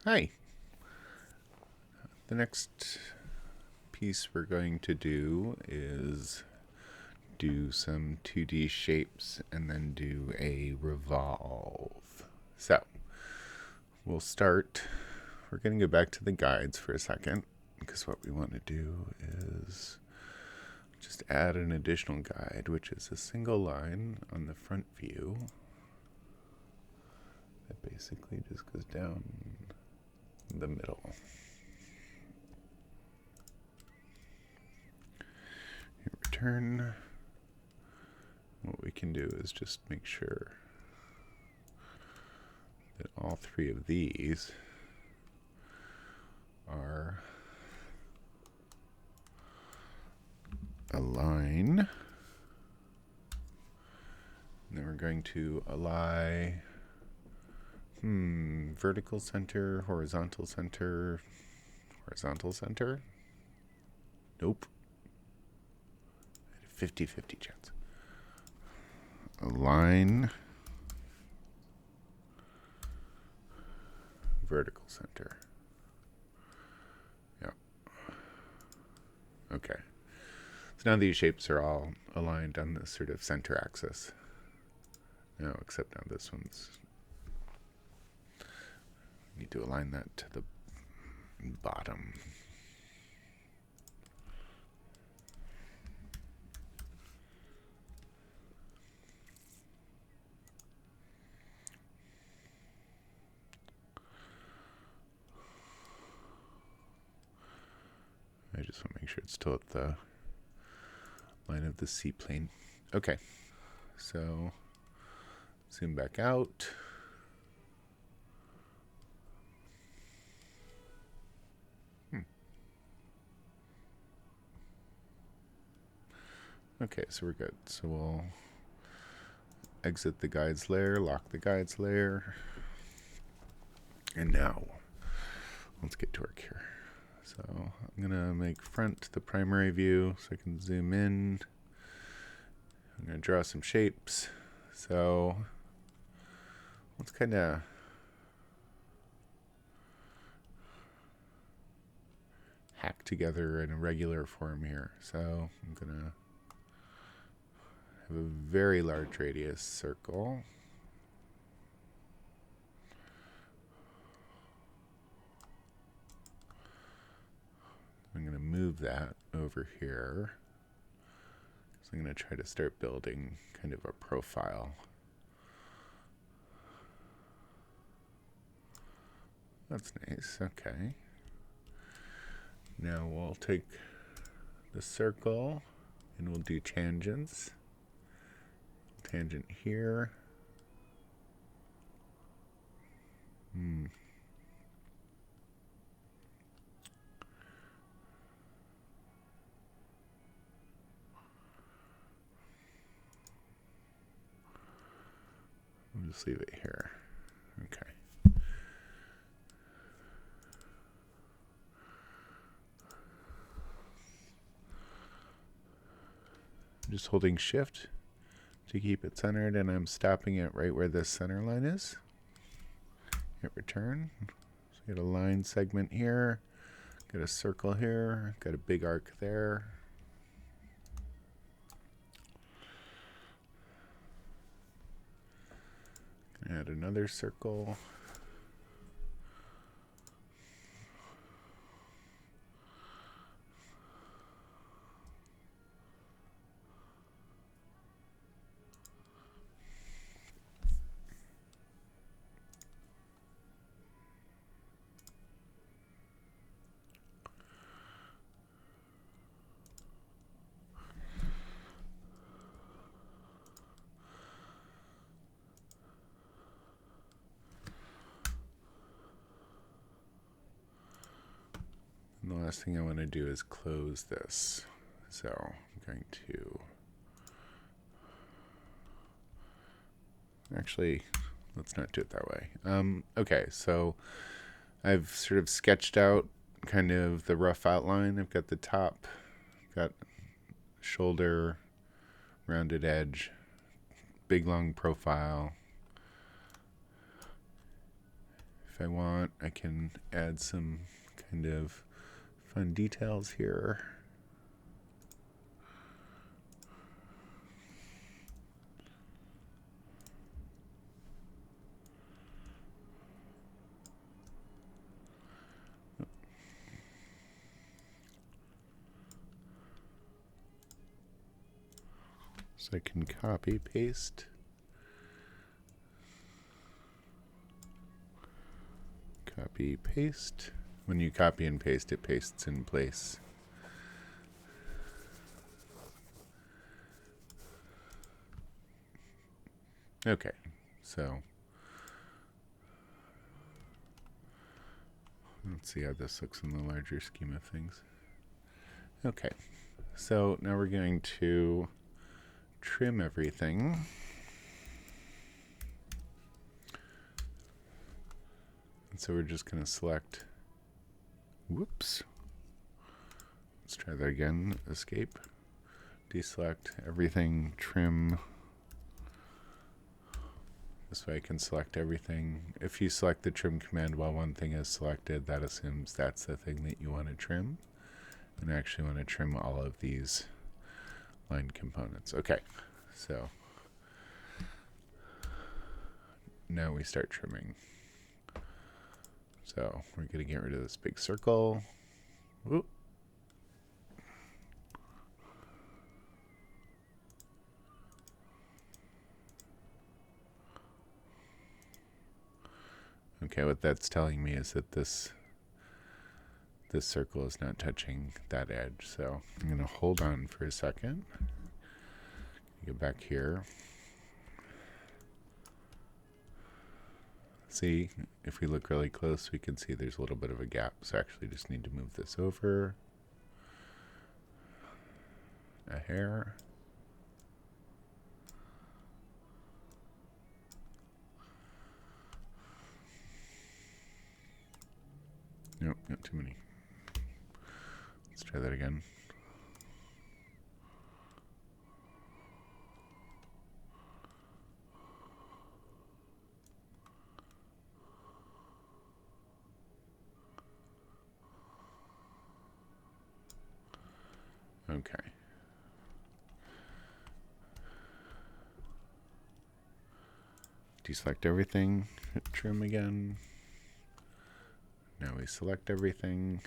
Hi. The next piece we're going to do is do some 2D shapes and then do a revolve. So, we'll start. We're going to go back to the guides for a second because what we want to do is just add an additional guide, which is a single line on the front view that basically just goes down the middle. Hit return. What we can do is just make sure that all three of these are align. And then we're going to align vertical center, horizontal center, horizontal center. Nope. 50-50 chance. Align vertical center. Yeah. Okay. So now these shapes are all aligned on this sort of center axis. No, except now this one's. Need to align that to the bottom. I just want to make sure it's still at the line of the C-plane. Okay, so zoom back out. Okay, so we're good. So we'll exit the guides layer, lock the guides layer. And now, let's get to work here. So I'm going to make front the primary view so I can zoom in. I'm going to draw some shapes. So let's kind of hack together in a regular form here. So I'm going to have a very large radius circle. I'm going to move that over here. So I'm going to try to start building kind of a profile. That's nice. Okay. Now we'll take the circle and we'll do tangents. Tangent here. We'll just leave it here. Okay. I'm just holding shift to keep it centered, and I'm stopping it right where this center line is. Hit return. So get a line segment here, got a circle here, got a big arc there. Add another circle. And the last thing I want to do is close this. So I'm going to actually, let's not do it that way. Okay, so I've sort of sketched out kind of the rough outline. I've got the top, got shoulder, rounded edge, big long profile, if I want, I can add some kind of fun details here. So I can copy, paste. Copy, paste. When you copy and paste, it pastes in place. Okay, so let's see how this looks in the larger scheme of things. Okay, so now we're going to trim everything. And so we're just going to select, whoops. Let's try that again, escape, deselect everything, trim. This way I can select everything. If you select the trim command while one thing is selected, that assumes that's the thing that you want to trim. And I actually want to trim all of these line components. Okay, so now we start trimming. So we're going to get rid of this big circle. Whoop. Okay, what that's telling me is that this circle is not touching that edge. So I'm going to hold on for a second. Get back here. See, if we look really close, we can see there's a little bit of a gap. So I actually just need to move this over a hair. Nope, not too many. Let's try that again. Okay. Deselect everything, hit trim again. Now we select everything,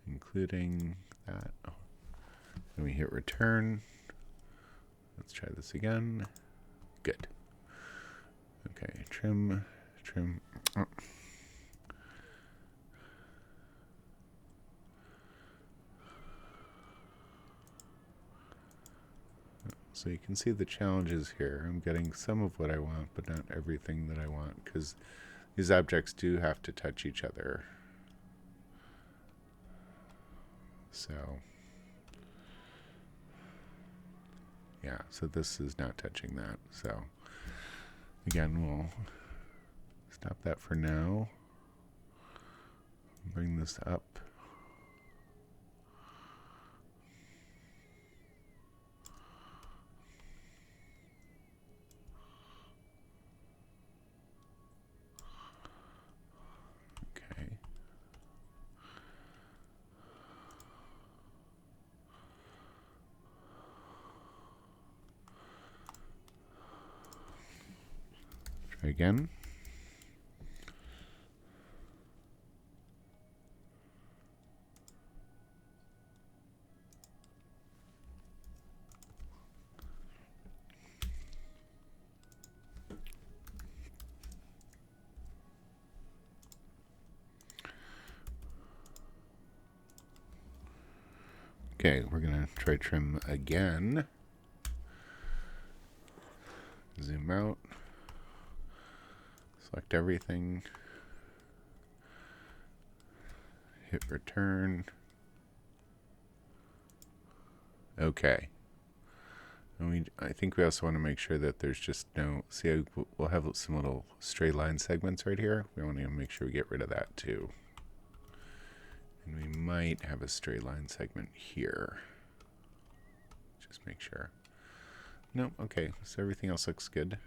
including that. Oh. Then we hit return. Let's try this again. Good. Okay, trim. Oh. So you can see the challenges here. I'm getting some of what I want, but not everything that I want, because these objects do have to touch each other. So, yeah, so this is not touching that. So, again, we'll stop that for now. Bring this up. Again. Okay, we're going to try trim again. Zoom out. Select everything. Hit return. Okay. And I think we also want to make sure that there's just no... See, we'll have some little stray line segments right here. We want to make sure we get rid of that too. And we might have a stray line segment here. Just make sure. Nope, okay, so everything else looks good.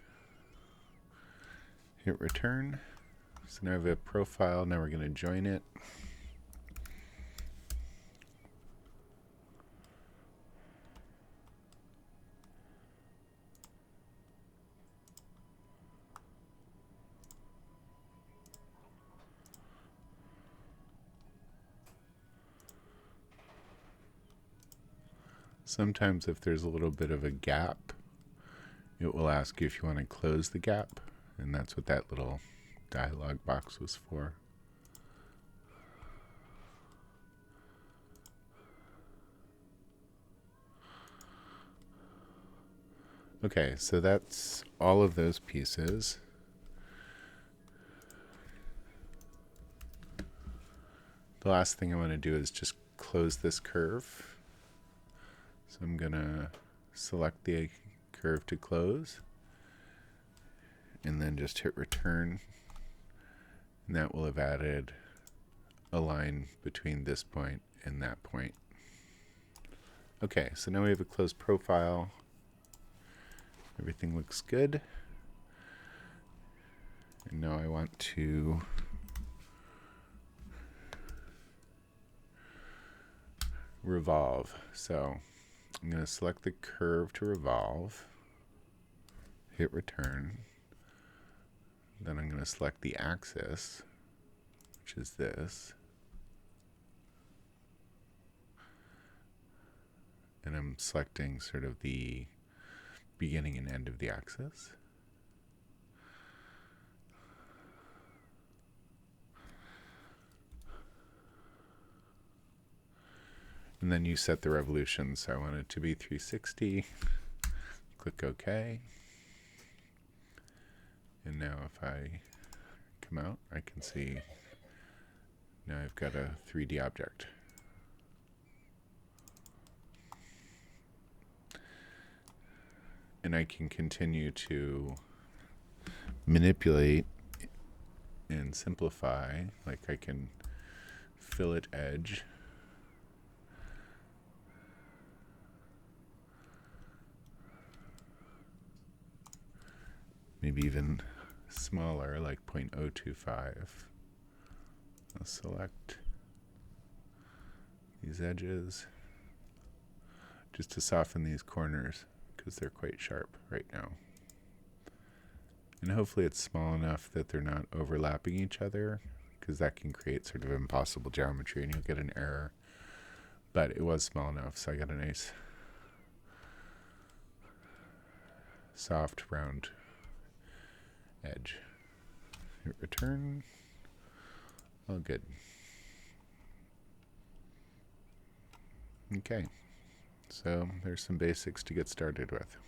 Hit return. So now I have a profile. Now we're going to join it. Sometimes if there's a little bit of a gap, it will ask you if you want to close the gap, and that's what that little dialog box was for. Okay, so that's all of those pieces. The last thing I want to do is just close this curve. So I'm going to select the curve to close and then just hit return. And that will have added a line between this point and that point. Okay, so now we have a closed profile. Everything looks good. And now I want to revolve. So I'm going to select the curve to revolve, hit return. Then I'm going to select the axis, which is this. And I'm selecting sort of the beginning and end of the axis. And then you set the revolution. So I want it to be 360. Click OK. And now if I come out, I can see now I've got a 3D object. And I can continue to manipulate and simplify. Like I can fillet edge. Maybe even smaller, like 0.025. I'll select these edges just to soften these corners because they're quite sharp right now. And hopefully it's small enough that they're not overlapping each other, because that can create sort of impossible geometry and you'll get an error. But it was small enough, so I got a nice soft round edge. Hit return. All good. Okay, so there's some basics to get started with.